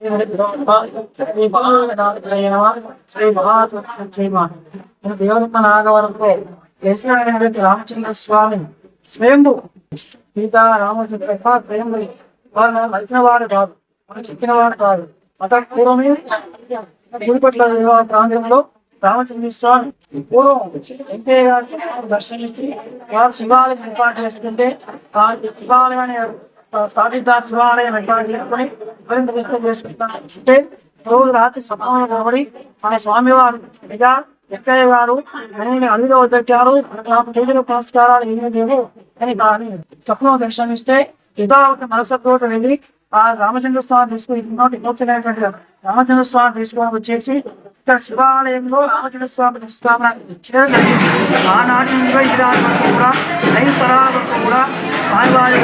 శ్రీ మహాగణాధిపతయే నమః శ్రీ మహాసరస్వత్యై నమః. మన దేవరత్న నాగవరంలో కేసీఆర్ రామచంద్ర స్వామి స్వయంభు సీతారామచంద్ర స్వయంభు వారు మనం మలిచిన వారు కాదు, మనం చెప్పిన వారు కాదు. మత పూర్వమే గుడిపట్ల ప్రాంతంలో రామచంద్ర స్వామి పూర్వం వెంకయ్య గారు దర్శనమిచ్చి వారు శివాలయం ఏర్పాటు చేసుకుంటే ఆ శివాలయాన్ని స్థాపిద్దారు, శివాలయం ఏర్పాటు చేసుకుని ప్రతిష్ట చేసుకుంటే రోజు రాత్రి స్వప్నంలో కనబడి ఆ స్వామివారు నిజా వెంకయ్య గారు మమ్మల్ని అడుగులో పెట్టారు, నాకు పూజలు పురస్కారాలు ఏమీ లేవు అని స్వప్నం దర్శనమిస్తే యుగావత మనసతో వెళ్ళి ఆ రామచంద్ర స్వామి తీసుకుని నూతనైనటువంటి రామచంద్ర స్వామి తీసుకొని వచ్చేసి ఇక్కడ శివాలయంలో రామచంద్ర స్వామి ప్రతిష్టాపన చేయడం జరిగింది. ఆనాటి నుండి ఈ నాటి వరకు కూడా 5 తరాల వరకు కూడా స్వామివారి